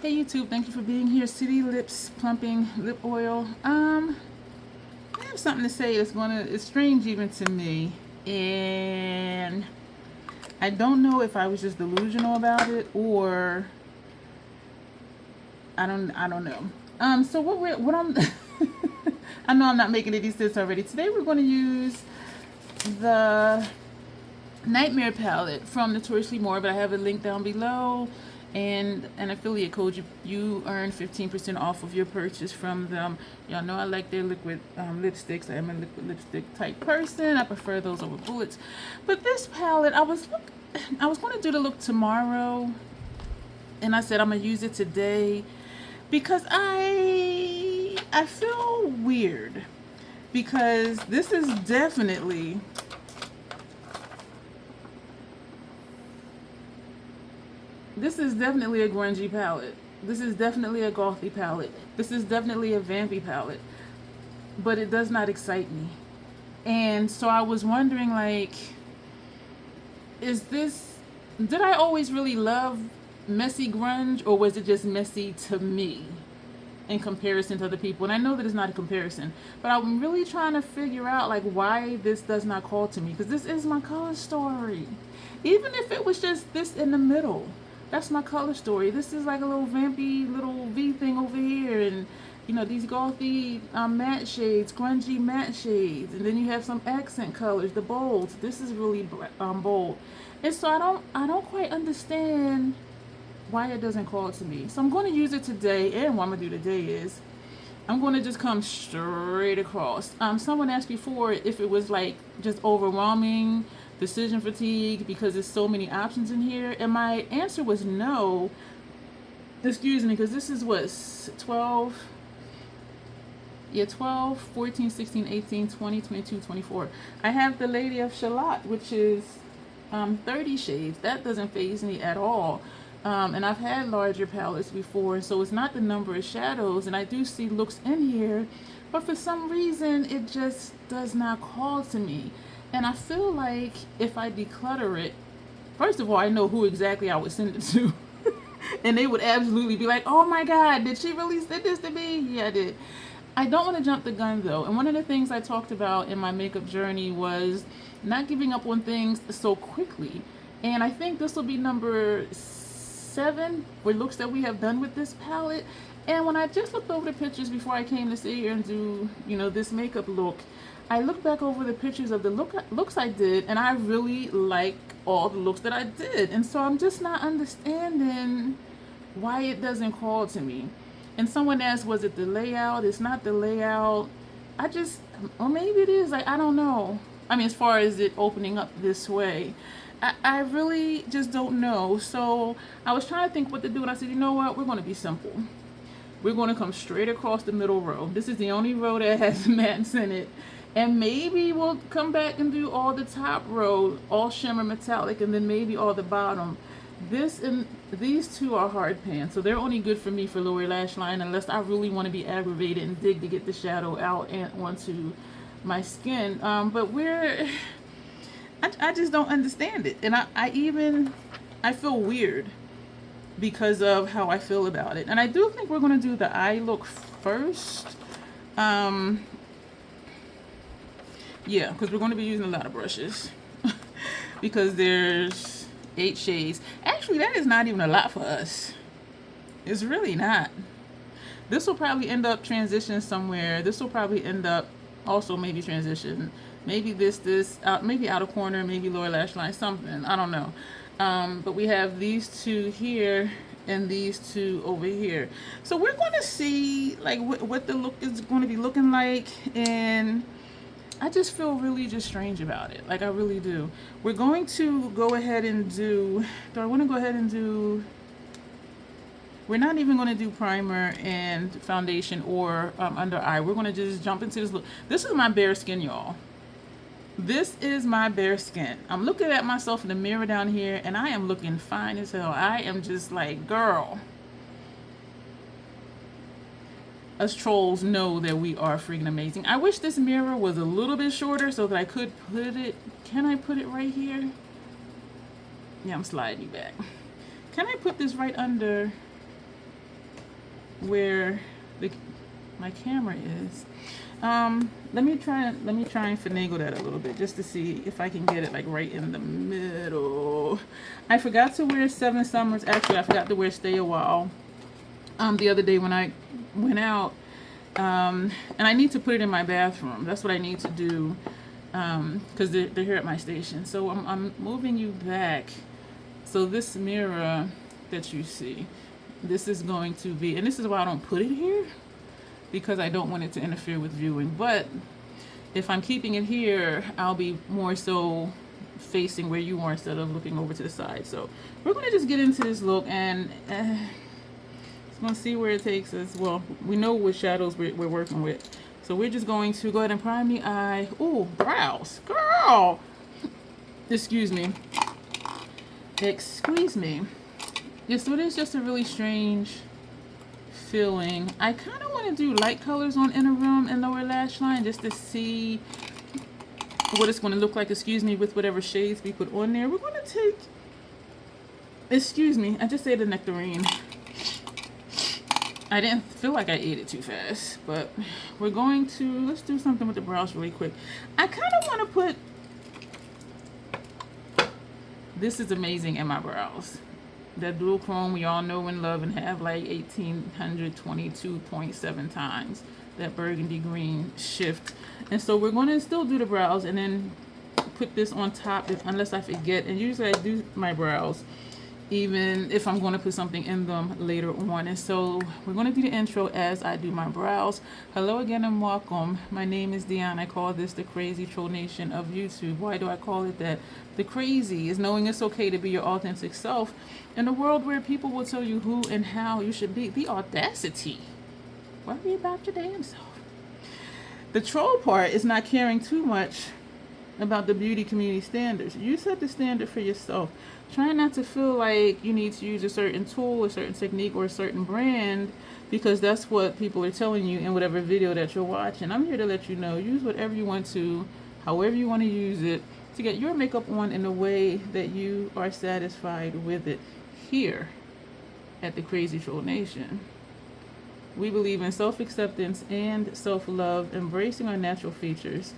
Hey YouTube, thank you for being here. City Lips Plumping Lip Oil. I have something to say it's strange even to me. And I don't know if I was just delusional about it or I don't know. So what I'm I know I'm not making any sense already. Today we're going to use the Nightmare palette from Notoriously Morbid. I have a link down below and an affiliate code. You earn 15% off of your purchase from them. Y'all know I like their liquid lipsticks. I am a liquid lipstick type person. I prefer those over bullets. But this palette, I was going to do the look tomorrow, and I said I'm gonna use it today because I feel weird because this is definitely a grungy palette. This is definitely a gothy palette. This is definitely a vampy palette. But it does not excite me. And so I was wondering, like, did I always really love messy grunge, or was it just messy to me in comparison to other people? And I know that it's not a comparison, but I'm really trying to figure out, like, why this does not call to me. Because this is my color story. Even if it was just this in the middle. That's my color story. This is like a little vampy little V thing over here, and you know, these gothy matte shades, grungy matte shades, and then you have some accent colors, the bolds. This is really bold, and so I don't quite understand why it doesn't call to me. So I'm going to use it today, and what I'm gonna do today is I'm going to just come straight across. Someone asked before if it was like just overwhelming decision fatigue because there's so many options in here, and my answer was no. Excuse me, because this is what, 12, 14, 16, 18, 20, 22, 24. I have the Lady of Shalott, which is 30 shades. That doesn't faze me at all. And I've had larger palettes before, so it's not the number of shadows, and I do see looks in here, but for some reason it just does not call to me. And I feel like if I declutter it, first of all, I know who exactly I would send it to. And they would absolutely be like, oh my God, did she really send this to me? Yeah, I did. I don't want to jump the gun though. And one of the things I talked about in my makeup journey was not giving up on things so quickly. And I think this will be number 7 for looks that we have done with this palette. And when I just looked over the pictures before I came to sit here and do, you know, this makeup look, I looked back over the pictures of the looks I did, and I really like all the looks that I did. And so I'm just not understanding why it doesn't call to me. And someone asked, was it the layout? It's not the layout. Or maybe it is. Like, I don't know. I mean, as far as it opening up this way, I really just don't know. So I was trying to think what to do, and I said, you know what? We're going to be simple. We're going to come straight across the middle row. This is the only row that has mattes in it. And maybe we'll come back and do all the top row, all shimmer metallic, and then maybe all the bottom. This and these two are hard pan, so they're only good for me for lower lash line unless I really want to be aggravated and dig to get the shadow out and onto my skin. But I just don't understand it. And I feel weird because of how I feel about it. And I do think we're going to do the eye look first. Yeah, because we're going to be using a lot of brushes because there's 8 shades. Actually, that is not even a lot for us. It's really not. This will probably end up transition somewhere. This will probably end up also maybe transition. Maybe maybe outer corner, maybe lower lash line, something. I don't know. But we have these 2 here and these 2 over here. So we're going to see like what the look is going to be looking like, and I just feel really just strange about it. Like, I really do. We're going to go ahead and do I want to go ahead and do, we're not even going to do primer and foundation or under eye. We're going to just jump into this look. This is my bare skin, y'all. This is my bare skin. I'm looking at myself in the mirror down here, and I am looking fine as hell. I am just like, girl. Us trolls know that we are freaking amazing. I wish this mirror was a little bit shorter so that I could put it. Can I put it right here? Yeah, I'm sliding you back. Can I put this right under where my camera is. Let me try and finagle that a little bit just to see if I can get it like right in the middle. I forgot to wear 7 Summers. Actually, I forgot to wear Stay a While the other day when I went out. And I need to put it in my bathroom. That's what I need to do, because they're here at my station. So I'm moving you back. So this mirror that you see, this is going to be, and this is why I don't put it here, because I don't want it to interfere with viewing. But if I'm keeping it here, I'll be more so facing where you are instead of looking over to the side. So we're going to just get into this look, and it's going to see where it takes us. Well, we know what shadows we're working with. So we're just going to go ahead and prime the eye. Ooh, brows. Girl! Excuse me. Excuse me. Yeah, so it is just a really strange feeling. I kind of want to do light colors on inner room and lower lash line just to see what it's going to look like, excuse me, with whatever shades we put on there. We're going to take, excuse me, I just ate a nectarine. I didn't feel like I ate it too fast, but we're going to, let's do something with the brows really quick. I kind of want to put, this is amazing in my brows. That dual chrome we all know and love and have like 1822.7 times. That burgundy green shift. And so we're going to still do the brows and then put this on top unless I forget. And usually I do my brows even if I'm going to put something in them later on. And so we're going to do the intro as I do my brows. Hello again and welcome. My name is Dion. I call this the crazy troll nation of YouTube. Why do I call it that? The crazy is knowing it's okay to be your authentic self in a world where people will tell you who and how you should be. The audacity. Worry about your damn self. The troll part is not caring too much about the beauty community standards. You set the standard for yourself. Try not to feel like you need to use a certain tool, a certain technique, or a certain brand because that's what people are telling you in whatever video that you're watching. I'm here to let you know, use whatever you want to, however you want to use it, to get your makeup on in a way that you are satisfied with it. Here at the Crazy Troll Nation, we believe in self-acceptance and self-love, embracing our natural features,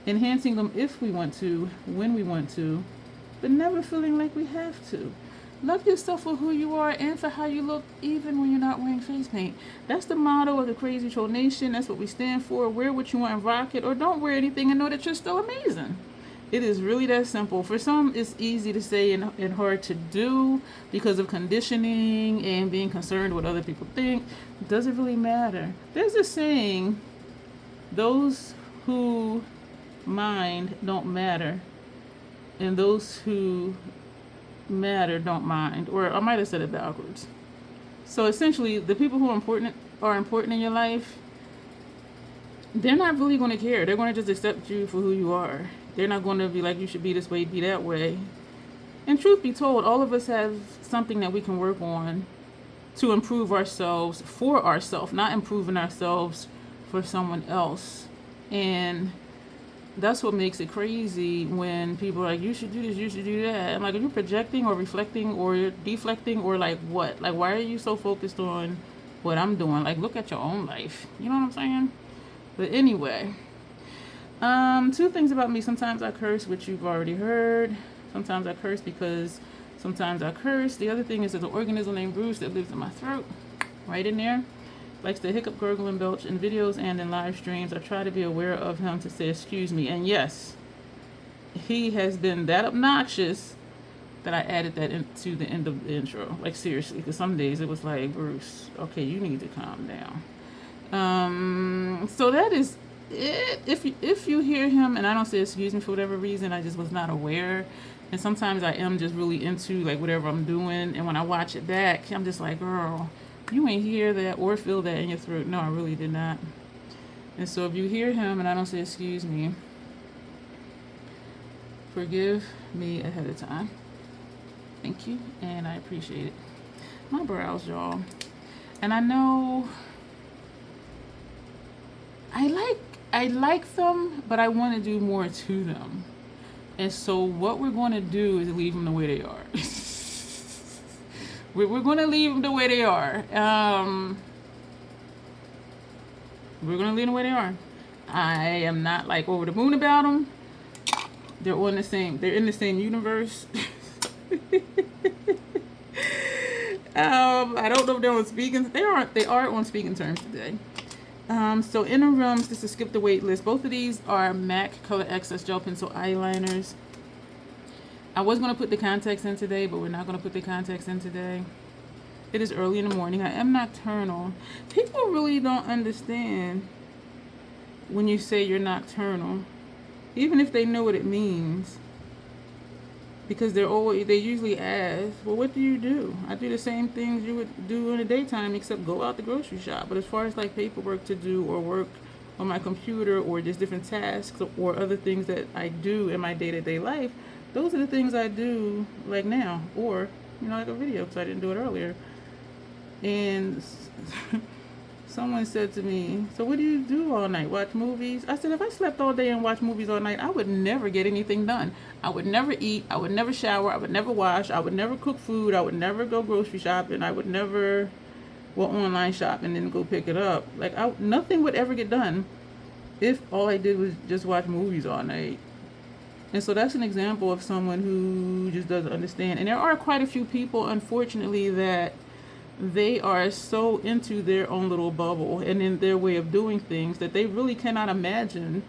enhancing them if we want to, when we want to, but never feeling like we have to. Love yourself for who you are and for how you look, even when you're not wearing face paint. That's the motto of the Crazy Troll Nation. That's what we stand for. Wear what you want and rock it, or don't wear anything and know that you're still amazing. It is really that simple. For some, it's easy to say and hard to do because of conditioning and being concerned what other people think. It doesn't really matter. There's a saying, those who mind don't matter, and those who matter don't mind. Or I might have said it backwards. So essentially, the people who are important in your life, they're not really going to care. They're going to just accept you for who you are. They're not going to be like, you should be this way, be that way. And truth be told, all of us have something that we can work on to improve ourselves for ourselves, not improving ourselves for someone else. And that's what makes it crazy when people are like, you should do this, you should do that. I'm like, are you projecting or reflecting or deflecting or like what? Like, why are you so focused on what I'm doing? Like, look at your own life. You know what I'm saying? But anyway, 2 things about me. Sometimes I curse, which you've already heard. Sometimes I curse because sometimes I curse. The other thing is there's an organism named Bruce that lives in my throat, right in there. Likes to hiccup, gurgle, and belch in videos and in live streams. I try to be aware of him to say excuse me. And yes, he has been that obnoxious that I added that into the end of the intro. Like, seriously, because some days it was like, Bruce, okay, you need to calm down. So that is it. If you hear him and I don't say excuse me for whatever reason, I just was not aware. And sometimes I am just really into like whatever I'm doing, and when I watch it back, I'm just like, girl, you ain't hear that or feel that in your throat. No, I really did not. And so if you hear him and I don't say excuse me, forgive me ahead of time. Thank you, and I appreciate it. My brows, y'all. And I know I like them, but I want to do more to them. And so what we're going to do is leave them the way they are. We're going to leave them the way they are. We're gonna leave them where they are. I am not like over the moon about them. They're on the same. They're in the same universe. I don't know if they're on speaking. They aren't. They are on speaking terms today. So interims. This is skip the wait list. Both of these are MAC Color Excess Gel Pencil eyeliners. I was gonna put the contacts in today, but we're not gonna put the contacts in today. It is early in the morning. I am nocturnal. People really don't understand when you say you're nocturnal, even if they know what it means, because they usually ask, well, what do you do? I do the same things you would do in the daytime, except go out the grocery shop. But as far as like paperwork to do or work on my computer or just different tasks or other things that I do in my day-to-day life, those are the things I do like now, or like a video, because I didn't do it earlier. And someone said to me, so what do you do all night? Watch movies? I said, if I slept all day and watched movies all night, I would never get anything done. I would never eat. I would never shower. I would never wash. I would never cook food. I would never go grocery shopping. I would never online shop and then go pick it up. Like, nothing would ever get done if all I did was just watch movies all night. And so that's an example of someone who just doesn't understand. And there are quite a few people, unfortunately, that they are so into their own little bubble and in their way of doing things that they really cannot imagine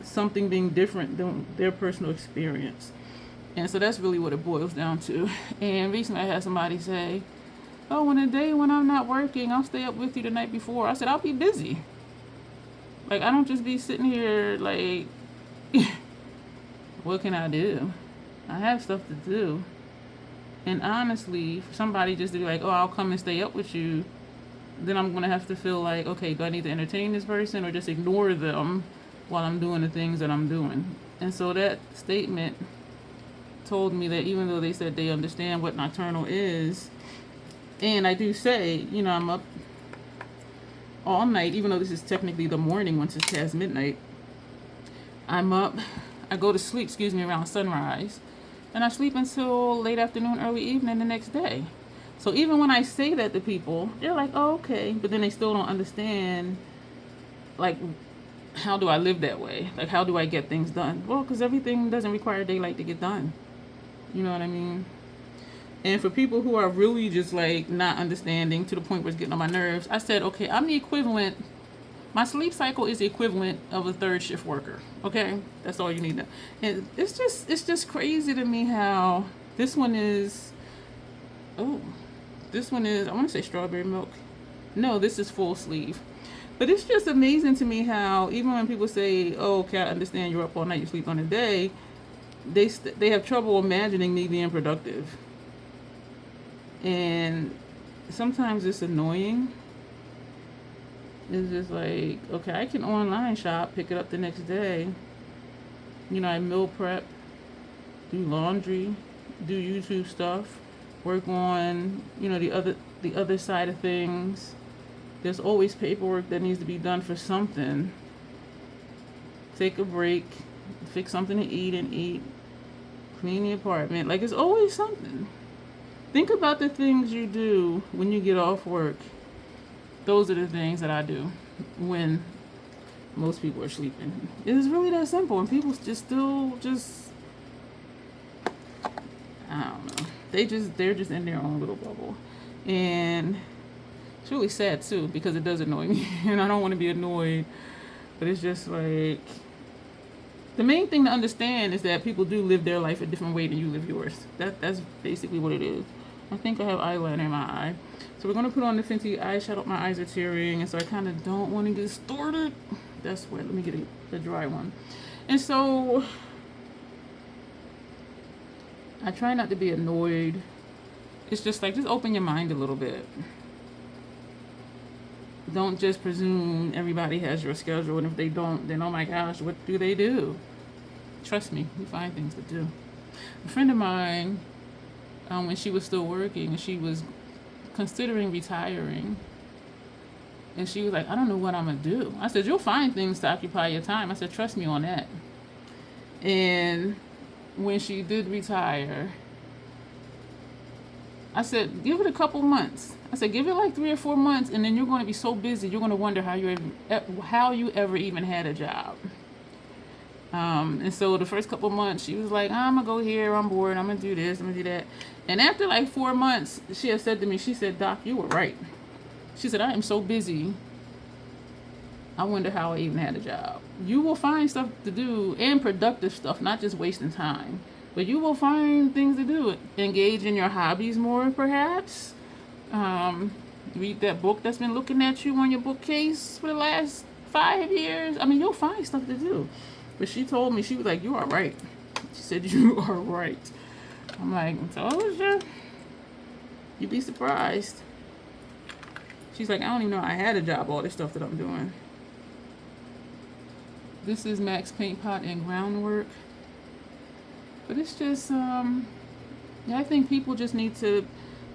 something being different than their personal experience. And so that's really what it boils down to. And recently I had somebody say, oh, on a day when I'm not working, I'll stay up with you the night before. I said, I'll be busy. Like, I don't just be sitting here like, what can I do? I have stuff to do. And honestly, for somebody just to be like, oh, I'll come and stay up with you, then I'm going to have to feel like, okay, do I need to entertain this person or just ignore them while I'm doing the things that I'm doing? And so that statement told me that even though they said they understand what nocturnal is, and I do say, I'm up all night, even though this is technically the morning once it's past midnight, I'm up, I go to sleep, around sunrise. And I sleep until late afternoon, early evening the next day. So even when I say that to people, they're like, oh, okay. But then they still don't understand, like, how do I live that way? Like, how do I get things done? Well, because everything doesn't require daylight to get done. You know what I mean? And for people who are really just, like, not understanding to the point where it's getting on my nerves, I said, okay, I'm the equivalent. My sleep cycle is the equivalent of a third shift worker. Okay, that's all you need to. And it's just crazy to me how this one is. Oh, this one is. I want to say strawberry milk. No, this is full sleeve. But it's just amazing to me how even when people say, "Oh, okay, I understand you're up all night, you sleep on the day," they have trouble imagining me being productive. And sometimes it's annoying. It's just like, okay, I can online shop, pick it up the next day. I meal prep, do laundry, do YouTube stuff, work on, the other side of things. There's always paperwork that needs to be done for something. Take a break, fix something to eat and eat, clean the apartment. Like, it's always something. Think about the things you do when you get off work. Those are the things that I do when most people are sleeping. It is really that simple. And people I don't know. They're just in their own little bubble. And it's really sad too, because it does annoy me. And I don't want to be annoyed. But it's just like, the main thing to understand is that people do live their life a different way than you live yours. That's basically what it is. I think I have eyeliner in my eye. So we're going to put on the Fenty eyeshadow. My eyes are tearing, and so I kind of don't want to get started. That's why. Let me get a dry one. And so I try not to be annoyed. It's just like, just open your mind a little bit. Don't just presume everybody has your schedule, and if they don't, then oh my gosh, what do they do? Trust me, you find things to do. A friend of mine, when she was still working, she was considering retiring, and she was like, I don't know what I'm gonna do. I said, you'll find things to occupy your time. I said, trust me on that. And when she did retire, I said, give it a couple months. I said, give it like 3 or 4 months, and then you're going to be so busy, you're going to wonder how you ever even had a job. And so the first couple months, she was like, I'm going to go here, I'm bored, I'm going to do this, I'm going to do that. And after like 4 months, she had said to me, she said, Doc, you were right. She said, I am so busy, I wonder how I even had a job. You will find stuff to do, and productive stuff, not just wasting time. But you will find things to do. Engage in your hobbies more, perhaps. Read that book that's been looking at you on your bookcase for the last 5 years. I mean, you'll find stuff to do. But she told me, she was like, you are right. She said, you are right. I'm like, I told you. You'd be surprised. She's like, I don't even know I had a job, all this stuff that I'm doing. This is Max Paint Pot and Groundwork. But it's just, I think people just need to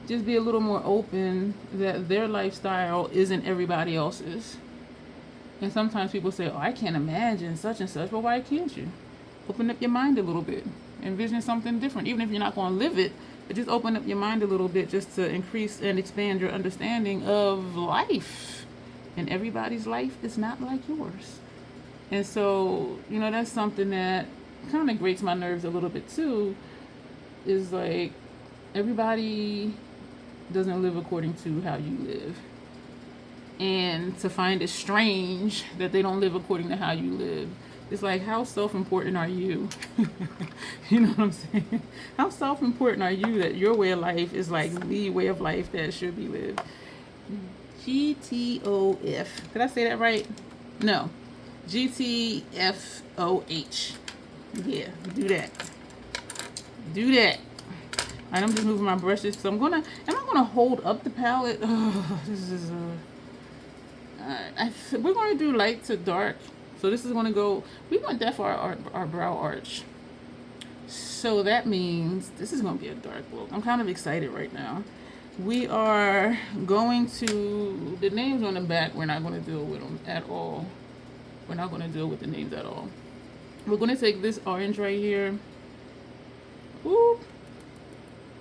just be a little more open that their lifestyle isn't everybody else's. And sometimes people say, oh, I can't imagine such and such. Well, why can't you? Open up your mind a little bit. Envision something different. Even if you're not going to live it, but just open up your mind a little bit just to increase and expand your understanding of life. And everybody's life is not like yours. And so, that's something that kind of grates my nerves a little bit too, is like everybody doesn't live according to how you live. And to find it strange that they don't live according to how you live, it's like, how self-important are you? You know what I'm saying? How self-important are you that your way of life is like the way of life that should be lived? GTOF. Did I say that right? No. GTFOH. Yeah, do that. Do that. And I'm just moving my brushes because am I gonna hold up the palette? Oh, this is we're gonna do light to dark. So this is gonna go, we went that for our brow arch. So that means this is gonna be a dark look. I'm kind of excited right now. We are going to, the names on the back, we're not gonna deal with them at all. We're not gonna deal with the names at all. We're going to take this orange right here. Ooh.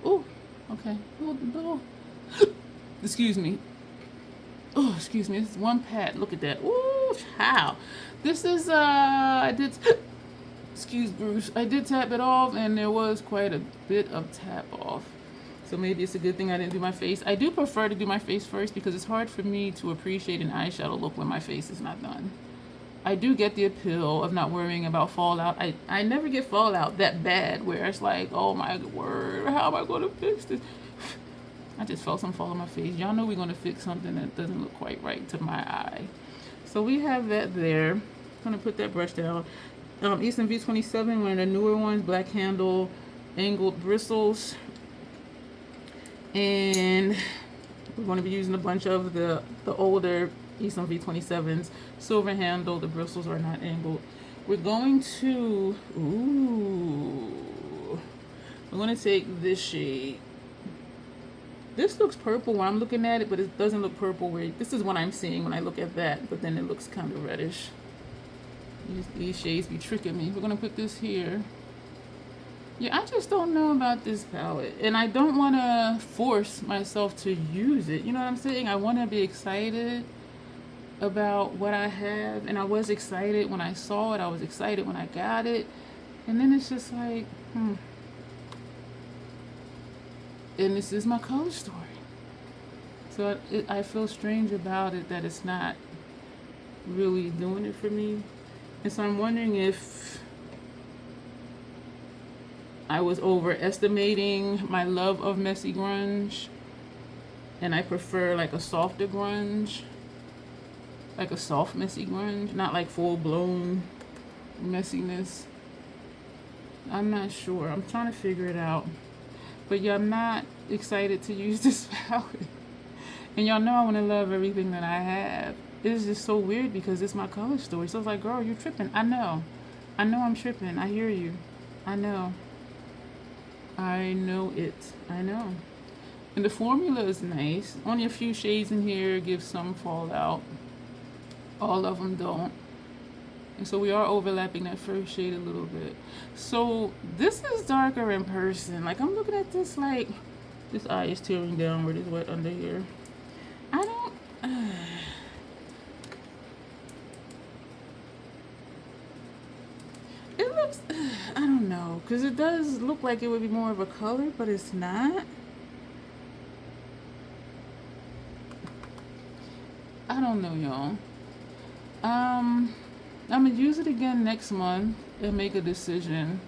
Ooh. Okay. Ooh. Excuse me. Oh, excuse me. It's one pat. Look at that. Ooh, child. This is, excuse Bruce. I did tap it off, and there was quite a bit of tap off. So maybe it's a good thing I didn't do my face. I do prefer to do my face first because it's hard for me to appreciate an eyeshadow look when my face is not done. I do get the appeal of not worrying about fallout. I never get fallout that bad where it's like, oh my word, how am I going to fix this? I just felt some fall on my face. Y'all know we're going to fix something that doesn't look quite right to my eye. So we have that there. I'm going to put that brush down. Easton V27, one of the newer ones, black handle, angled bristles. And we're going to be using a bunch of the older Easton V27s, silver handle. The bristles are not angled. We're going to, we're going to take this shade. This looks purple when I'm looking at it, but it doesn't look purple where, this is what I'm seeing when I look at that, but then it looks kind of reddish. These shades be tricking me. We're going to put this here. Yeah, I just don't know about this palette, and I don't want to force myself to use it. You know what I'm saying? I want to be excited about what I have, and I was excited when I saw it. I was excited when I got it, and then it's just like, And this is my color story. So I feel strange about it that it's not really doing it for me. And so I'm wondering if I was overestimating my love of messy grunge, and I prefer like a softer grunge, like a soft messy grunge, not like full-blown messiness. I'm not sure. I'm trying to figure it out. But yeah, I'm not excited to use this palette. And y'all know I want to love everything that I have. It's just so weird because it's my color story. So it's like, girl, you're tripping. I know I'm tripping. I hear you. I know it. I know. And the formula is nice. Only a few shades in here give some fallout. All of them don't. And so we are overlapping that first shade a little bit. So this is darker in person. Like I'm looking at this like, this eye is tearing downward. It's wet under here. because it does look like it would be more of a color, but it's not. I don't know, y'all. I'm gonna use it again next month and make a decision.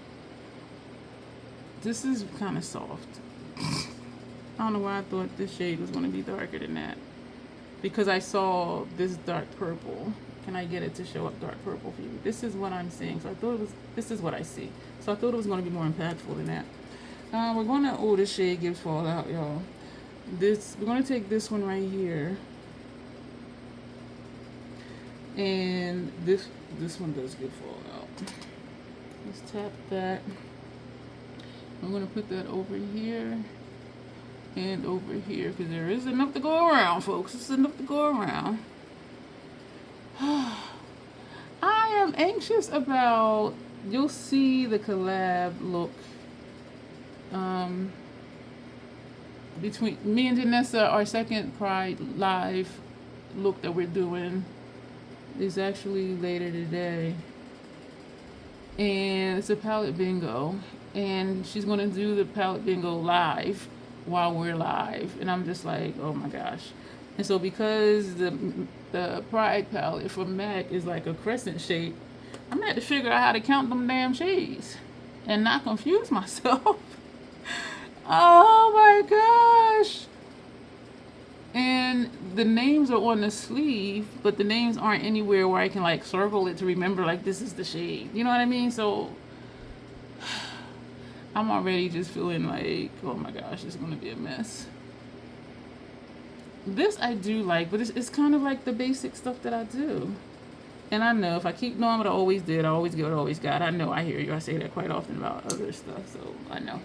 This is kind of soft. I don't know why I thought this shade was gonna be darker than that. Because I saw this dark purple. Can I get it to show up dark purple for you? This is what I'm seeing. So I thought it was, this is what I see. So I thought it was going to be more impactful than that. We're going to, oh, this shade gives fallout, y'all. We're going to take this one right here. And this one does give fallout. Let's tap that. I'm going to put that over here. And over here, because there is enough to go around, folks. It's enough to go around. I am anxious about, you'll see the collab look between me and Janessa. Our second Pride Live look that we're doing is actually later today, and it's a palette bingo, and she's going to do the palette bingo live while we're live, and I'm just like, oh my gosh. And so because the Pride palette from MAC is like a crescent shape, I'm gonna have to figure out how to count them damn shades and not confuse myself. Oh my gosh. And the names are on the sleeve, but the names aren't anywhere where I can like circle it to remember like this is the shade. You know what I mean? So I'm already just feeling like, oh my gosh, it's gonna be a mess. This I do like, but it's kind of like the basic stuff that I do. And I know if I keep knowing what I always did, I always get what I always got. I know, I hear you. I say that quite often about other stuff. So I know.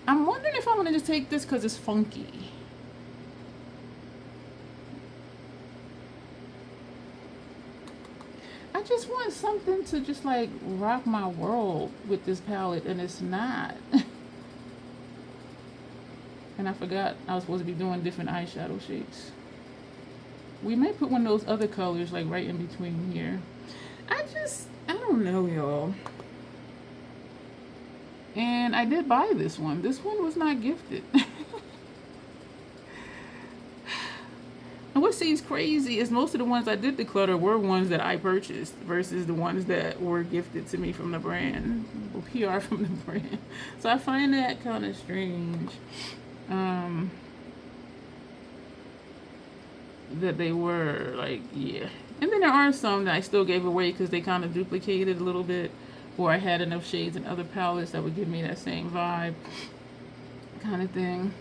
I'm wondering if I'm gonna just take this because it's funky. I just want something to just like rock my world with this palette, and it's not. And I forgot I was supposed to be doing different eyeshadow shapes. We may put one of those other colors like right in between here. I don't know, y'all. And I did buy this one. This one was not gifted. And what seems crazy is most of the ones I did declutter were ones that I purchased versus the ones that were gifted to me from the brand, or PR from the brand. So I find that kind of strange. That they were like, yeah. And then there are some that I still gave away because they kind of duplicated a little bit, or I had enough shades in other palettes that would give me that same vibe kind of thing.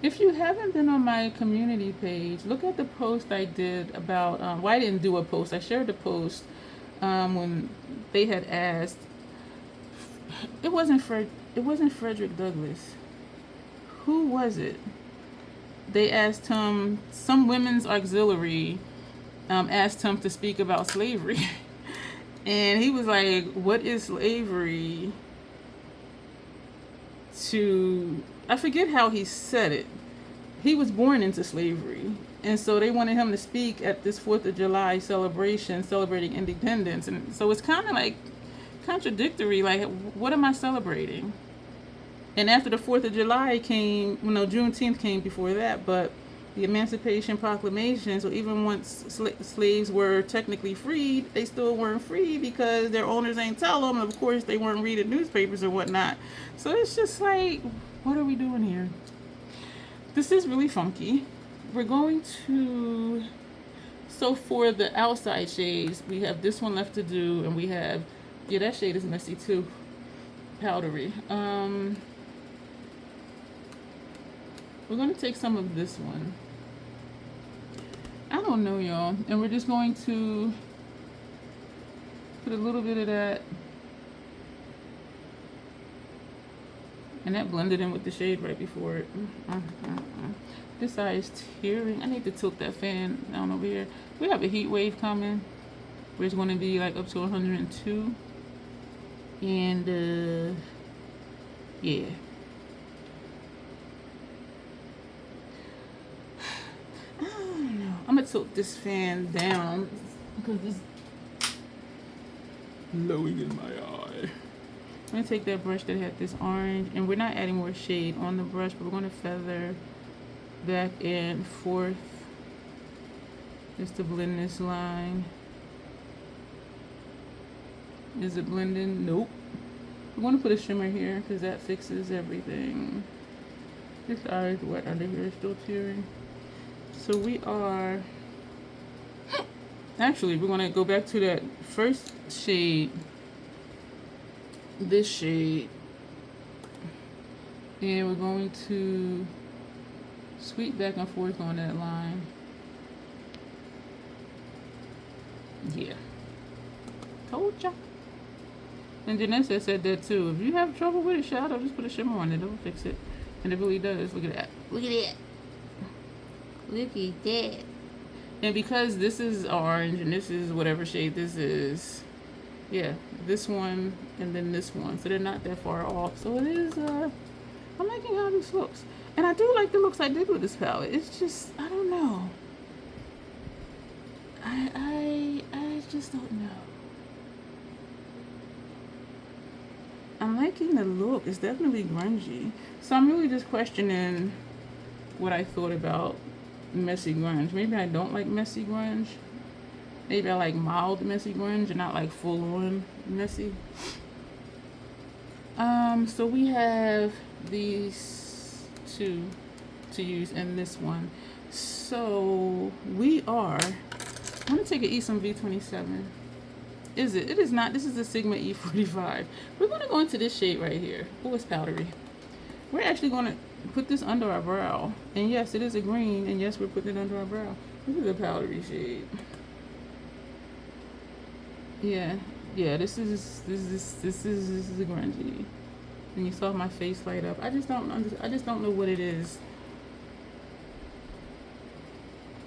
If you haven't been on my community page, look at the post I did about, well, I didn't do a post. I shared the post when they had asked. It wasn't Frederick Douglass. Who was it? They asked him, some women's auxiliary asked him to speak about slavery. And he was like, what is slavery to, I forget how he said it. He was born into slavery. And so they wanted him to speak at this 4th of July celebration, celebrating independence. And so it's kind of like contradictory. Like, what am I celebrating? And after the 4th of July came, well, no, Juneteenth came before that, but the Emancipation Proclamation, so even once slaves were technically freed, they still weren't free because their owners ain't tell them. And of course, they weren't reading newspapers or whatnot. So it's just like, what are we doing here? This is really funky. We're going to, so for the outside shades, we have this one left to do, and we have, yeah, that shade is messy too, powdery. We're going to take some of this one. I don't know, y'all. And we're just going to put a little bit of that. And that blended in with the shade right before it. This eye is tearing. I need to tilt that fan down over here. We have a heat wave coming where it's going to be like up to 102. And, yeah. I'm gonna tilt this fan down because this, glowing in my eye. I'm gonna take that brush that had this orange, and we're not adding more shade on the brush, but we're gonna feather back and forth just to blend this line. Is it blending? Nope. I'm gonna put a shimmer here because that fixes everything. This eye is wet under here, it's still tearing. So we are, actually, we're gonna go back to that first shade, this shade, and we're going to sweep back and forth on that line. Yeah, told ya. And Janessa said that too. If you have trouble with a shadow, just put a shimmer on it, it'll fix it. And it really does. Look at that. Look at that. Look at that. And because this is orange and this is whatever shade this is, yeah, this one and then this one, so they're not that far off. So it is, I'm liking how this looks. And I do like the looks I did with this palette. It's just, I don't know. I just don't know. I'm liking the look. It's definitely grungy. So I'm really just questioning what I thought about messy grunge. Maybe I don't like messy grunge. Maybe I like mild messy grunge and not like full on messy. So we have these two to use and this one. So we are, I'm gonna take an Esom V27. Is it? It is not. This is the Sigma E45. We're going to go into this shade right here. Oh, it's powdery. We're actually going to put this under our brow. And yes, it is a green. And yes, we're putting it under our brow. This is a powdery shade. Yeah. Yeah, this is a grungy. And you saw my face light up. I just don't know what it is.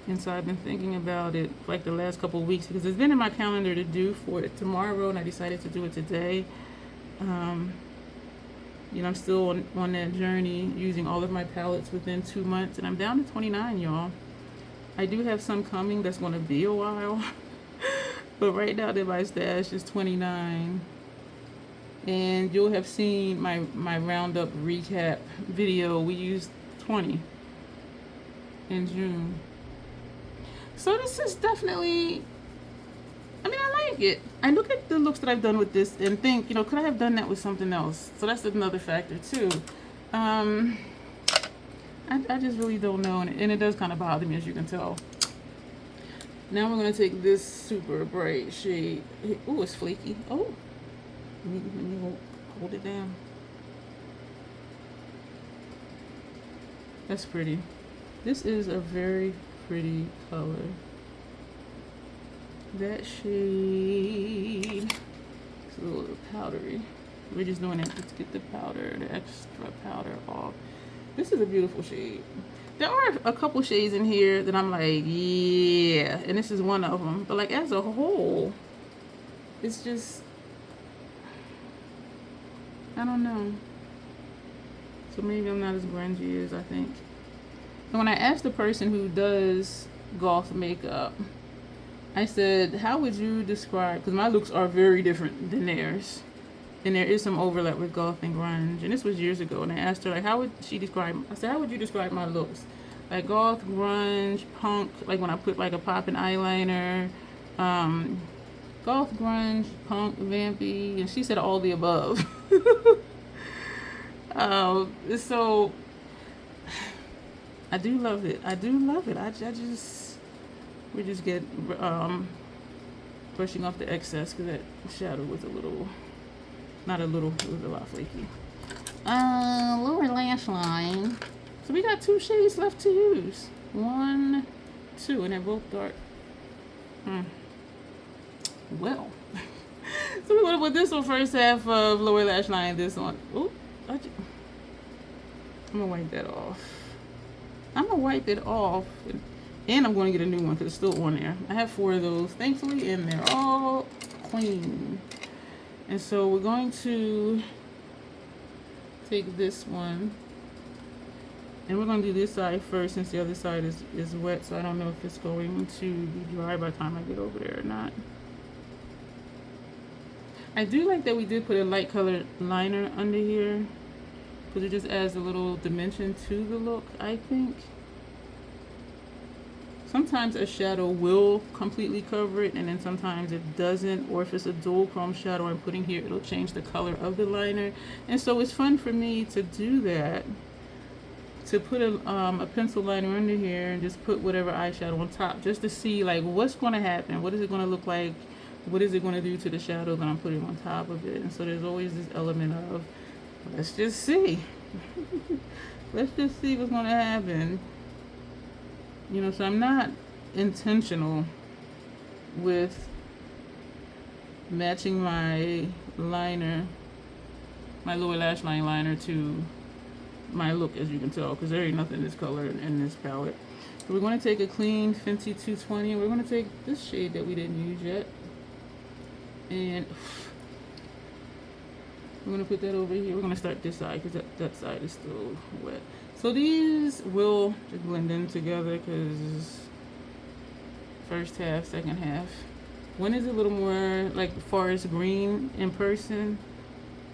And so I've been thinking about it like the last couple of weeks because it's been in my calendar to do for it tomorrow, and I decided to do it today. You know, I'm still on that journey using all of my palettes within 2 months, and I'm down to 29, y'all. I do have some coming that's going to be a while, but right now my stash is 29. And you'll have seen my roundup recap video. We used 20 in June. So this is definitely, I mean, I like it. I look at the looks that I've done with this and think, you know, could I have done that with something else? So that's another factor too. I just really don't know, and it does kind of bother me, as you can tell. Now we're going to take this super bright shade. Oh, it's flaky. Oh, let me hold it down. That's pretty. This is a very pretty color. That shade is a little powdery. We're just doing it to get the powder, the extra powder off. This is a beautiful shade. There are a couple shades in here that I'm like, yeah, and this is one of them. But like as a whole, it's just, I don't know. So maybe I'm not as grungy as I think. And when I asked the person who does goth makeup, I said, how would you describe, because my looks are very different than theirs. And there is some overlap with goth and grunge. And this was years ago. And I asked her, like, how would she describe, I said, how would you describe my looks? Like goth, grunge, punk, like when I put like a poppin' eyeliner, goth, grunge, punk, vampy. And she said all the above. So I do love it. I do love it. I just, we just get brushing off the excess because that shadow was a little, not a little, it was a lot flaky. Lower lash line. So we got 2 shades left to use. 1, 2, and they're both dark. Well, so we're gonna put this one first half of lower lash line. This one. Oop, I'm gonna wipe that off. I'm gonna wipe it off, and I'm gonna get a new one because it's still on there. I have 4 of those, thankfully, and they're all clean. And so we're going to take this one, and we're going to do this side first since the other side is wet, so I don't know if it's going to be dry by the time I get over there or not. I do like that we did put a light colored liner under here because it just adds a little dimension to the look, I think. Sometimes a shadow will completely cover it, and then sometimes it doesn't. Or if it's a dual chrome shadow I'm putting here, it'll change the color of the liner. And so it's fun for me to do that, to put a pencil liner under here and just put whatever eyeshadow on top, just to see like what's going to happen, what is it going to look like, what is it going to do to the shadow that I'm putting on top of it. And so there's always this element of, let's just see. Let's just see what's going to happen. You know, so I'm not intentional with matching my liner, my lower lash line liner, to my look, as you can tell, because there ain't nothing this color in this palette. So we're going to take a clean Fenty 220, and we're going to take this shade that we didn't use yet, and we're going to put that over here. We're going to start this side because that side is still wet. So these will just blend in together because first half, second half. One is a little more like forest green in person,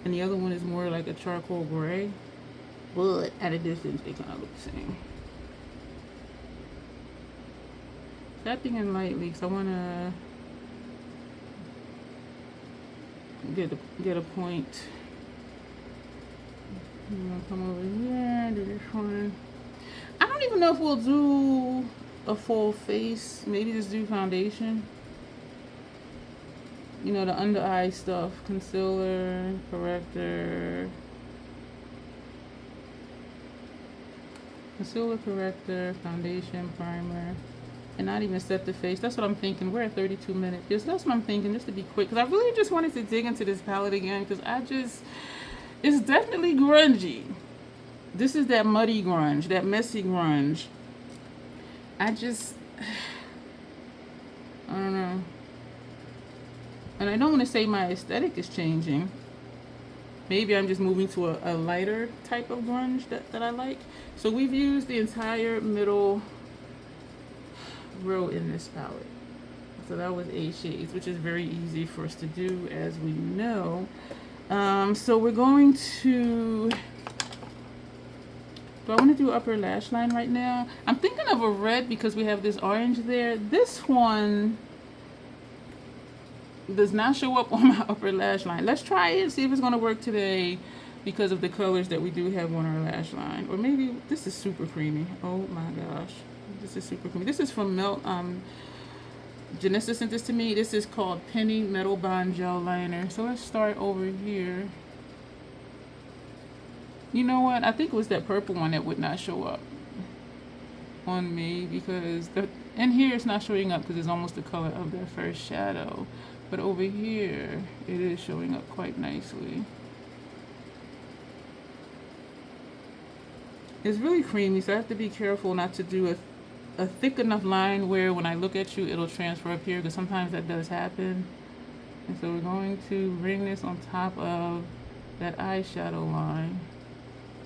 and the other one is more like a charcoal gray. But at a distance, they kind of look the same. Tapping in lightly because I want to get a point. I'm gonna come over here, do this one. I don't even know if we'll do a full face. Maybe just do foundation. You know, the under eye stuff. Concealer, corrector. Concealer, corrector, foundation, primer. And not even set the face. That's what I'm thinking. We're at 32 minutes. Just that's what I'm thinking, just to be quick. Because I really just wanted to dig into this palette again. Because it's definitely grungy. This is that muddy grunge, that messy grunge. I don't know. And I don't want to say my aesthetic is changing. Maybe I'm just moving to a lighter type of grunge that I like. So we've used the entire middle row in this palette. So that was 8 shades, which is very easy for us to do, as we know. So we're going to, do I want to do upper lash line right now? I'm thinking of a red because we have this orange there. This one does not show up on my upper lash line. Let's try it and see if it's going to work today because of the colors that we do have on our lash line. Or maybe this is super creamy. Oh my gosh. This is super creamy. This is from Janessa sent this to me. This is called Penny Metal Bond Gel Liner. So let's start over here. You know what? I think it was that purple one that would not show up on me because in here it's not showing up because it's almost the color of that first shadow. But over here, it is showing up quite nicely. It's really creamy, so I have to be careful not to do a thick enough line where when I look at you, it'll transfer up here, because sometimes that does happen. And so we're going to bring this on top of that eyeshadow line.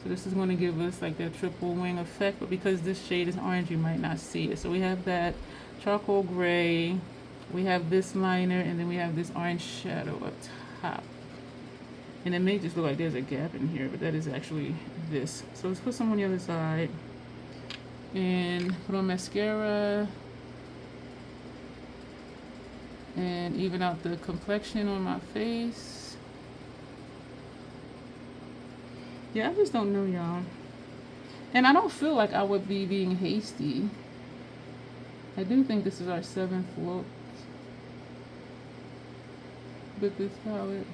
So this is going to give us like that triple wing effect, but because this shade is orange, you might not see it. So we have that charcoal gray. We have this liner, and then we have this orange shadow up top. And it may just look like there's a gap in here, but that is actually this. So let's put some on the other side. And put on mascara. And even out the complexion on my face. Yeah, I just don't know, y'all. And I don't feel like I would be being hasty. I do think this is our 7th look with this palette.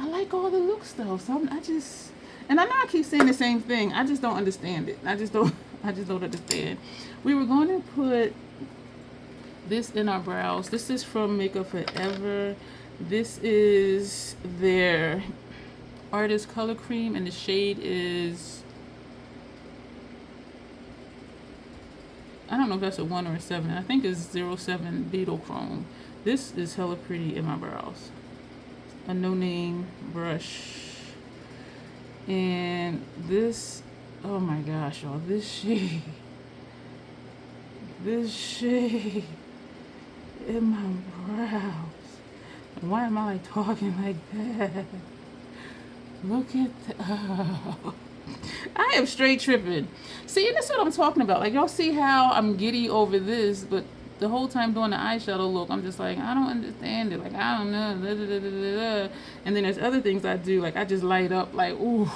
I like all the looks though, so and I know I keep saying the same thing. I just don't understand it. I just don't understand. We were going to put this in our brows. This is from Makeup Forever. This is their Artist Color Cream, and the shade is, I don't know if that's a 1 or a 7. I think it's 07 Beetle Chrome. This is hella pretty in my brows. A no-name brush. And this, oh my gosh, y'all, this shade in my brows. Why am I like talking like that? Look at I am straight tripping. See, and that's what I'm talking about. Like, y'all see how I'm giddy over this, but the whole time doing the eyeshadow look, I'm just like, I don't understand it. Like, I don't know. Da, da, da, da, da, da. And then there's other things I do. Like, I just light up, like, ooh.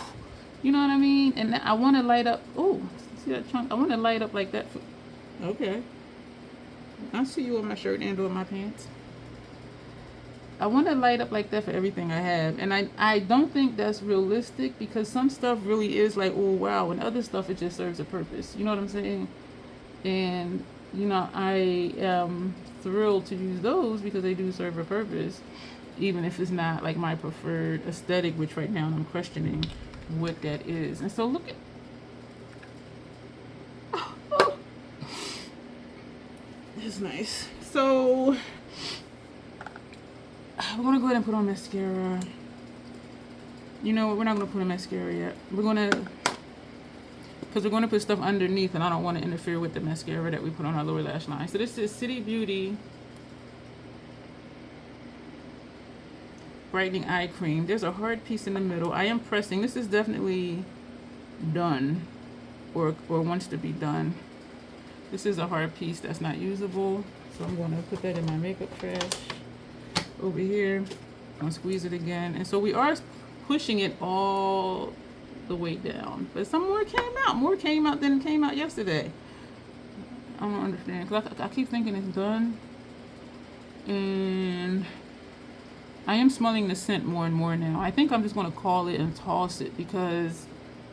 You know what I mean? And I want to light up. Ooh, see that chunk? I want to light up like that. Okay. I see you with my shirt and with my pants. I want to light up like that for everything I have. And I don't think that's realistic because some stuff really is like, oh, wow. And other stuff, it just serves a purpose. You know what I'm saying? And, you know, I am thrilled to use those because they do serve a purpose. Even if it's not like my preferred aesthetic, which right now I'm questioning what that is. And so look at... Oh. It's nice. So... we're gonna go ahead and put on mascara. You know what? We're not gonna put on mascara yet. We're gonna, because we're gonna put stuff underneath, and I don't want to interfere with the mascara that we put on our lower lash line. So this is City Beauty Brightening Eye Cream. There's a hard piece in the middle. I am pressing. This is definitely done, or wants to be done. This is a hard piece that's not usable, so I'm gonna put that in my makeup trash. Over here, I'm gonna squeeze it again, and so we are pushing it all the way down, but some more came out. More came out than came out yesterday. I don't understand because I keep thinking it's done, and I am smelling the scent more and more now. I think I'm just gonna call it and toss it because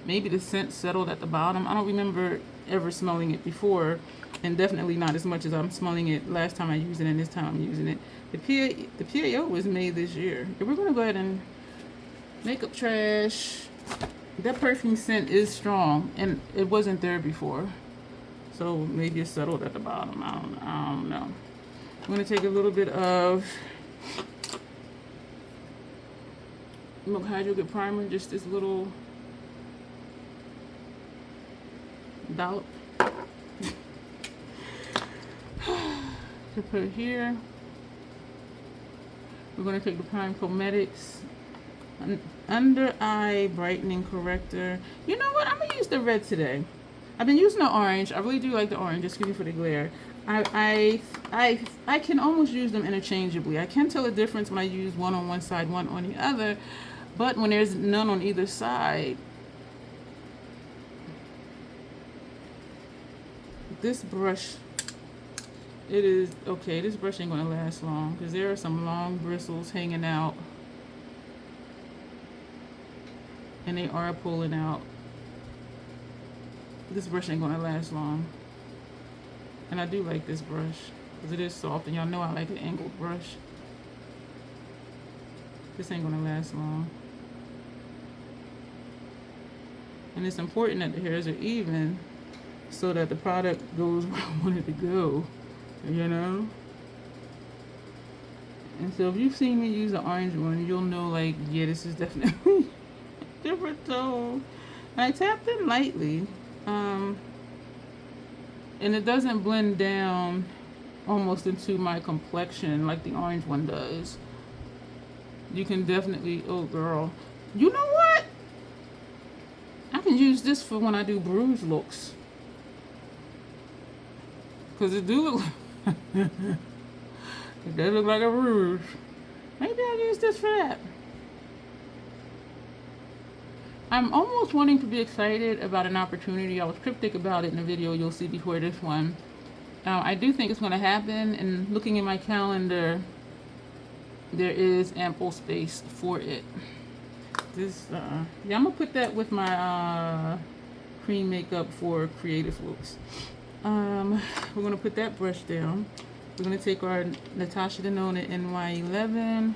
maybe the scent settled at the bottom. I don't remember ever smelling it before, and definitely not as much as I'm smelling it last time I used it and this time I'm using it. The PAO was made this year. We're gonna go ahead and makeup trash. That perfume scent is strong, and it wasn't there before, so maybe it settled at the bottom. I don't know. I'm gonna take a little bit of Milk Hydrated Primer, just this little dollop to put here. We're going to take the Prime Cosmetics Under Eye Brightening Corrector. You know what? I'm going to use the red today. I've been using the orange. I really do like the orange, excuse me for the glare. I can almost use them interchangeably. I can tell a difference when I use one on one side, one on the other. But when there's none on either side, this brush, it is okay. This brush ain't gonna last long because there are some long bristles hanging out, and they are pulling out. This brush ain't gonna last long, and I do like this brush because it is soft, and y'all know I like an angled brush. This ain't gonna last long, and it's important that the hairs are even so that the product goes where I want it to go. You know? And so if you've seen me use the orange one, you'll know, like, yeah, this is definitely different tone. And I tapped in lightly. And it doesn't blend down almost into my complexion like the orange one does. You can definitely, oh girl. You know what? I can use this for when I do bruise looks. Because it do look it does look like a rouge. Maybe I'll use this for that. I'm almost wanting to be excited about an opportunity. I was cryptic about it in the video you'll see before this one. I do think it's going to happen, and looking in my calendar, there is ample space for it. This, yeah, I'm going to put that with my cream makeup for creative looks. We're going to put that brush down. We're going to take our Natasha Denona NY11,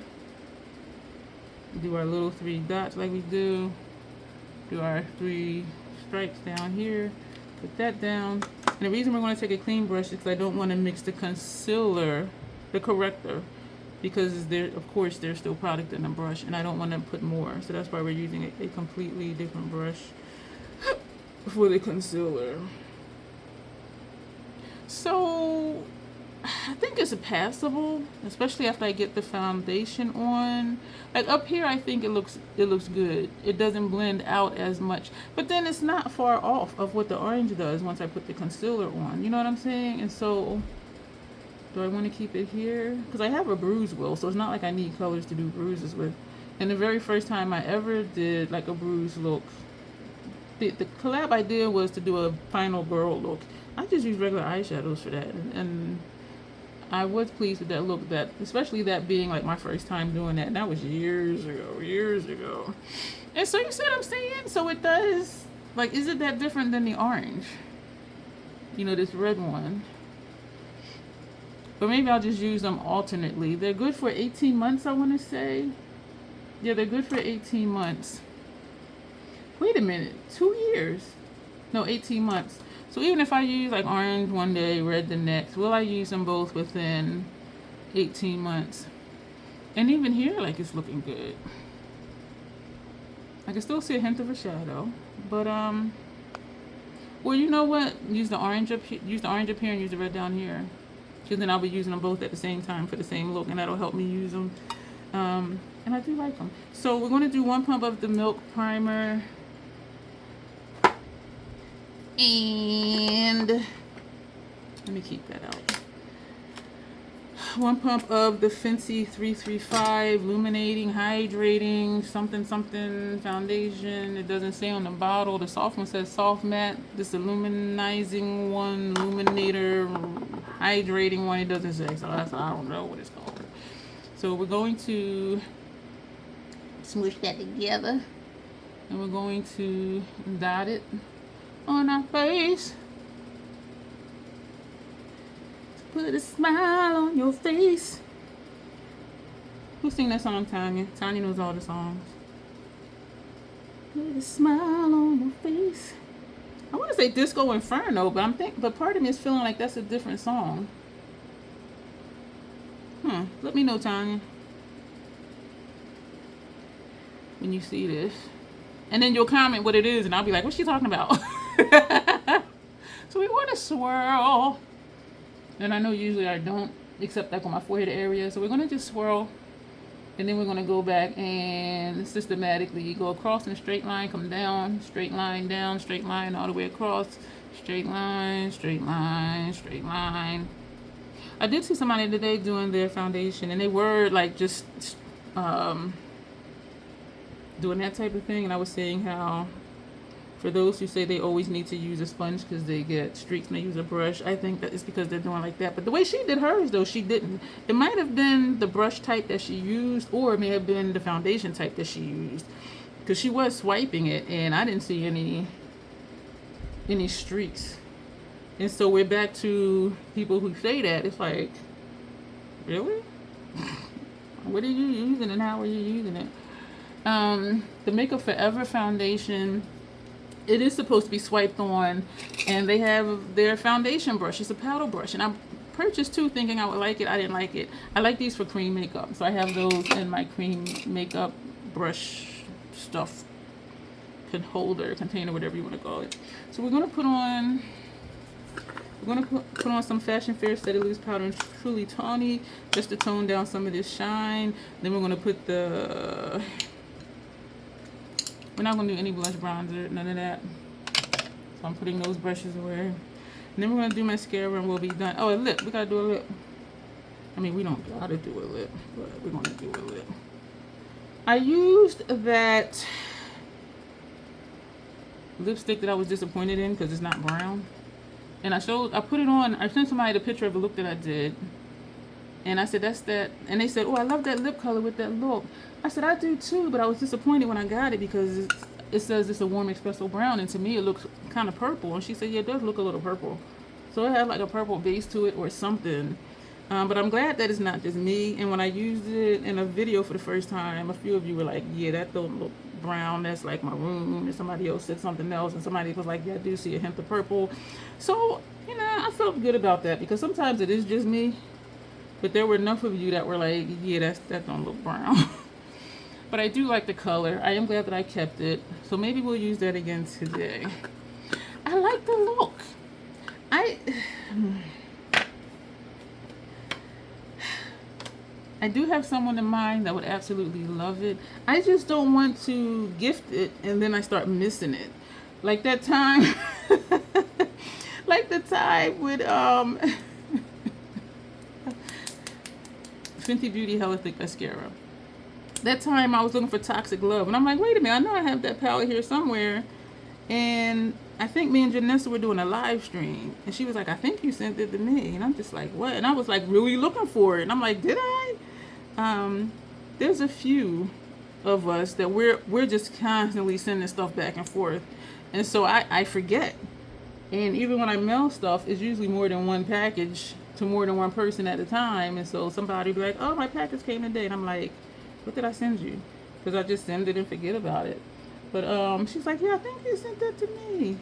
do our little 3 dots like we do our 3 stripes down here, put that down. And the reason we're going to take a clean brush is because I don't want to mix the concealer, the corrector, because there, of course, there's still product in the brush, and I don't want to put more. So that's why we're using a completely different brush for the concealer. So I think it's passable, especially after I get the foundation on. Like up here, I think it looks good. It doesn't blend out as much, but then it's not far off of what the orange does once I put the concealer on. You know what I'm saying? And so, do I want to keep it here? Because I have a bruise wheel, so it's not like I need colors to do bruises with. And the very first time I ever did like a bruise look, the collab I did was to do a final girl look. I just used regular eyeshadows for that, and I was pleased with that look, that especially that being like my first time doing that, and that was years ago. And so you see what I'm saying? So it does, like, is it that different than the orange? You know, this red one. But maybe I'll just use them alternately. They're good for 18 months, I want to say. Yeah, they're good for 18 months. Wait a minute, 2 years? No, 18 months. So even if I use like orange one day, red the next, will I use them both within 18 months? And even here, like, it's looking good. I can still see a hint of a shadow, but well, you know what? Use the orange up here, and use the red down here, because then I'll be using them both at the same time for the same look, and that'll help me use them. And I do like them. So we're going to do 1 pump of the Milk Primer. And let me keep that out. 1 pump of the Fenty 335 Illuminating, Hydrating, something foundation. It doesn't say on the bottle. The soft one says Soft Matte. This Illuminizing one, Illuminator, Hydrating one, it doesn't say. So I don't know what it's called. So we're going to smush that together. And we're going to dot it on our face. Put a smile on your face. Who sing that song, Tanya? Tanya knows all the songs. Put a smile on your face. I want to say Disco Inferno, but part of me is feeling like that's a different song. Let me know, Tanya, when you see this. And then you'll comment what it is, and I'll be like, what's she talking about? So we want to swirl. And I know usually I don't, except like on my forehead area. So we're going to just swirl. And then we're going to go back and systematically go across in a straight line, come down, straight line, down, straight line, all the way across. Straight line, straight line, straight line. I did see somebody today doing their foundation, and they were like just doing that type of thing. And I was saying how, for those who say they always need to use a sponge because they get streaks when they use a brush, I think that it's because they're doing like that. But the way she did hers, though, she didn't. It might have been the brush type that she used, or it may have been the foundation type that she used, because she was swiping it, and I didn't see any streaks. And so we're back to people who say that. It's like, really? What are you using, and how are you using it? The Makeup Forever foundation, it is supposed to be swiped on, and they have their foundation brush. It's a paddle brush, and I purchased two thinking I would like it. I didn't like it. I like these for cream makeup, so I have those in my cream makeup brush stuff holder, container, whatever you want to call it. So we're gonna put on some Fashion Fair Steady Loose Powder and Truly Tawny, just to tone down some of this shine. Then we're gonna put we're not gonna do any blush bronzer, none of that. So I'm putting those brushes away. And then we're gonna do mascara and we'll be done. Oh, a lip, we gotta do a lip. I mean, we don't gotta do a lip, but we're gonna do a lip. I used that lipstick that I was disappointed in because it's not brown. And I put it on, I sent somebody the picture of the look that I did. And I said, that's that. And they said, oh, I love that lip color with that look. I said, I do too, but I was disappointed when I got it because it says it's a warm espresso brown, and to me it looks kind of purple. And she said, yeah, it does look a little purple. So it had like a purple base to it or something. But I'm glad that it's not just me. And when I used it in a video for the first time, a few of you were like, yeah, that don't look brown, that's like maroon. And somebody else said something else, and somebody was like, yeah, I do see a hint of purple. So, you know, I felt good about that because sometimes it is just me. But there were enough of you that were like, yeah, that don't look brown. But I do like the color. I am glad that I kept it. So maybe we'll use that again today. I like the look. I do have someone in mind that would absolutely love it. I just don't want to gift it and then I start missing it. Like that time, like the time with Fenty Beauty Hella Thick Mascara. That time I was looking for Toxic Love, and I'm like, wait a minute, I know I have that palette here somewhere. And I think me and Janessa were doing a live stream, and she was like, I think you sent it to me. And I'm just like, what? And I was like really looking for it. And I'm like, did I? There's a few of us that we're just constantly sending stuff back and forth. And so I forget. And even when I mail stuff, it's usually more than one package to more than one person at a time. And so somebody will be like, oh, my package came today. And I'm like, what did I send you? Because I just send it and forget about it. But she's like, yeah, I think you sent that to me.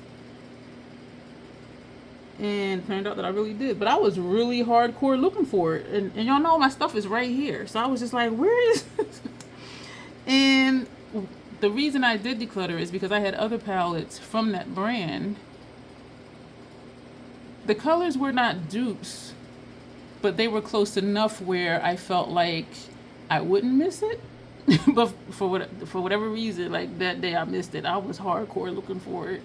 And it turned out that I really did. But I was really hardcore looking for it. And y'all know my stuff is right here. So I was just like, where is this? And the reason I did declutter is because I had other palettes from that brand. The colors were not dupes, but they were close enough where I felt like I wouldn't miss it. But for whatever reason, like that day I missed it. I was hardcore looking for it,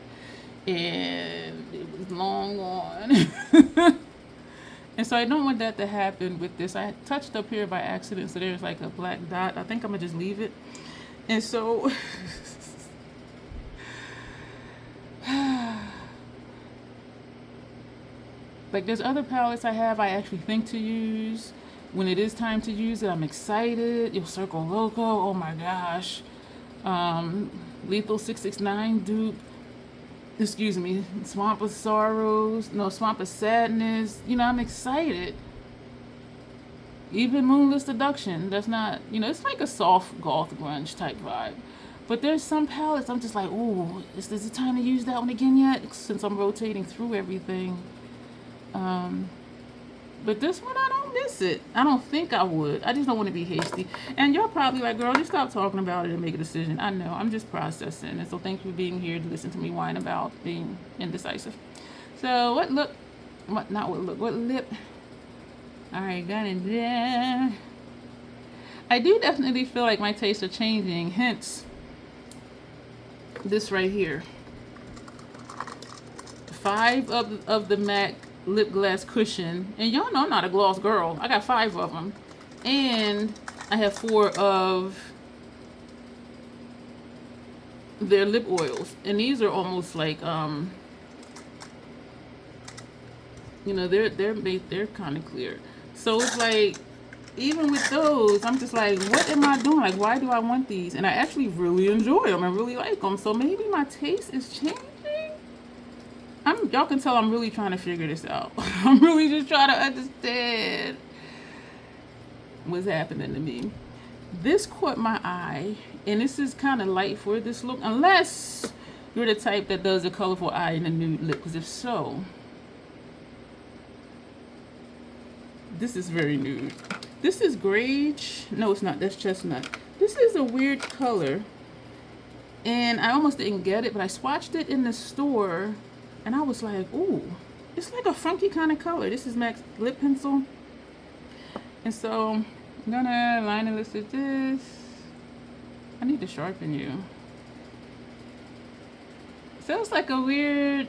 and it was long gone. And so I don't want that to happen with this. I touched up here by accident, so there's like a black dot. I think I'm gonna just leave it. And so like there's other palettes I actually think to use. When it is time to use it, I'm excited. Yo, Circle Loco, oh my gosh. Lethal 669 dupe. Excuse me, Swamp of Sorrows. No, Swamp of Sadness. You know, I'm excited. Even Moonless Seduction. That's not, you know, it's like a soft goth grunge type vibe. But there's some palettes I'm just like, ooh, is it time to use that one again yet? Since I'm rotating through everything. But this one, I don't miss it. I don't think I would. I just don't want to be hasty. And y'all probably like, girl, just stop talking about it and make a decision. I know. I'm just processing. And so thank you for being here to listen to me whine about being indecisive. So what look? What, not what look. What lip? All right, got it there. I do definitely feel like my tastes are changing. Hence, this right here. 5 of the MAC lip glass cushion, and y'all know I'm not a gloss girl. I got 5 of them, and I have 4 of their lip oils, and these are almost like you know, they're kind of clear. So it's like, even with those, I'm just like, what am I doing? Like, why do I want these? And I actually really enjoy them. I really like them. So maybe my taste is changing. Y'all can tell I'm really trying to figure this out. I'm really just trying to understand what's happening to me. This caught my eye, and this is kind of light for this look, unless you're the type that does a colorful eye and a nude lip, because if so, this is very nude. This is Grage. No, it's not. That's Chestnut. This is a weird color, and I almost didn't get it, but I swatched it in the store, and I was like, ooh, it's like a funky kind of color. This is MAC's lip pencil. And so I'm gonna line and list with this. I need to sharpen you. So it's like a weird,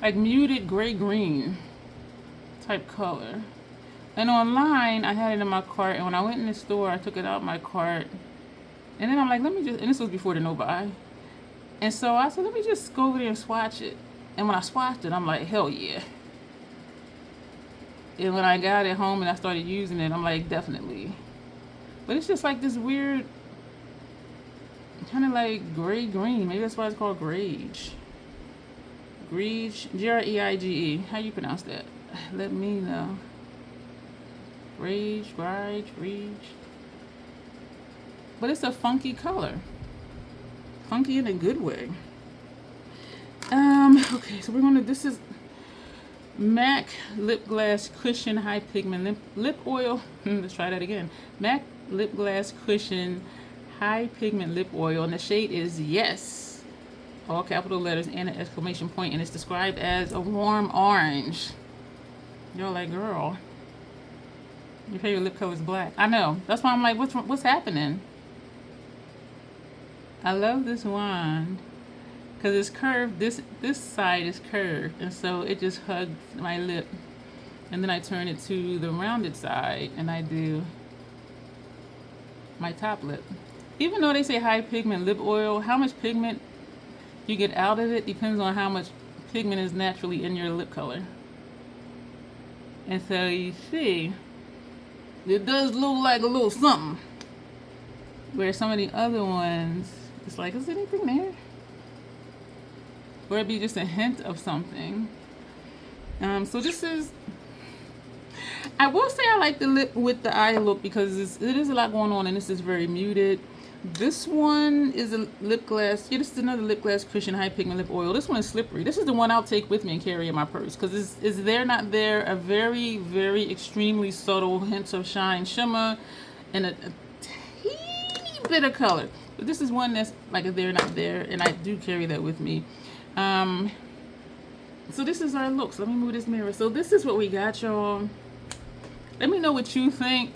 like muted gray-green type color. And online, I had it in my cart, and when I went in the store, I took it out of my cart. And then I'm like, let me just, and this was before the no buy. And so I said, let me just go over there and swatch it. And when I swatched it, I'm like, hell yeah. And when I got it home and I started using it, I'm like, definitely. But it's just like this weird, kind of like gray-green. Maybe that's why it's called Grage. Grage, G-R-E-I-G-E. How you pronounce that? Let me know. Grage. But it's a funky color. Funky in a good way. Okay, so we're gonna, this is MAC Lip Glass Cushion High Pigment Lip Oil. Let's try that again. MAC Lip Glass Cushion High Pigment Lip Oil, and the shade is Yes. All capital letters and an exclamation point, and it's described as a warm orange. You're like, girl, Your favorite lip color is black. I know. That's why I'm like, what's happening? I love this wand because it's curved. This side is curved, and so it just hugs my lip. And then I turn it to the rounded side, and I do my top lip. Even though they say high pigment lip oil, how much pigment you get out of it depends on how much pigment is naturally in your lip color. And so you see, it does look like a little something. Where some of the other ones, it's like, is there anything there? Or it'd be just a hint of something. So this is, I will say I like the lip with the eye look because it is a lot going on and this is very muted. This one is a lip gloss. Yeah, this is another lip gloss cushion high pigment lip oil. This one is slippery. This is the one I'll take with me and carry in my purse because is there not there a very, very extremely subtle hint of shine shimmer and a teeny bit of color. But this is one that's like a there not there, and I do carry that with me. So this is our looks. Let me move this mirror. So this is what we got, y'all. Let me know what you think,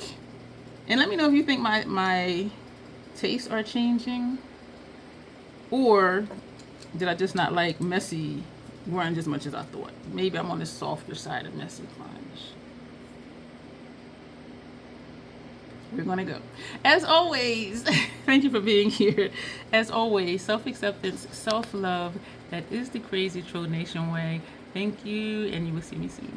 and let me know if you think my tastes are changing, or did I just not like messy grunge as much as I thought? Maybe I'm on the softer side of messy grunge. We're gonna go. As always, thank you for being here. As always, self-acceptance, self-love, that is the Crazy Troll Nation way. Thank you, and you will see me soon.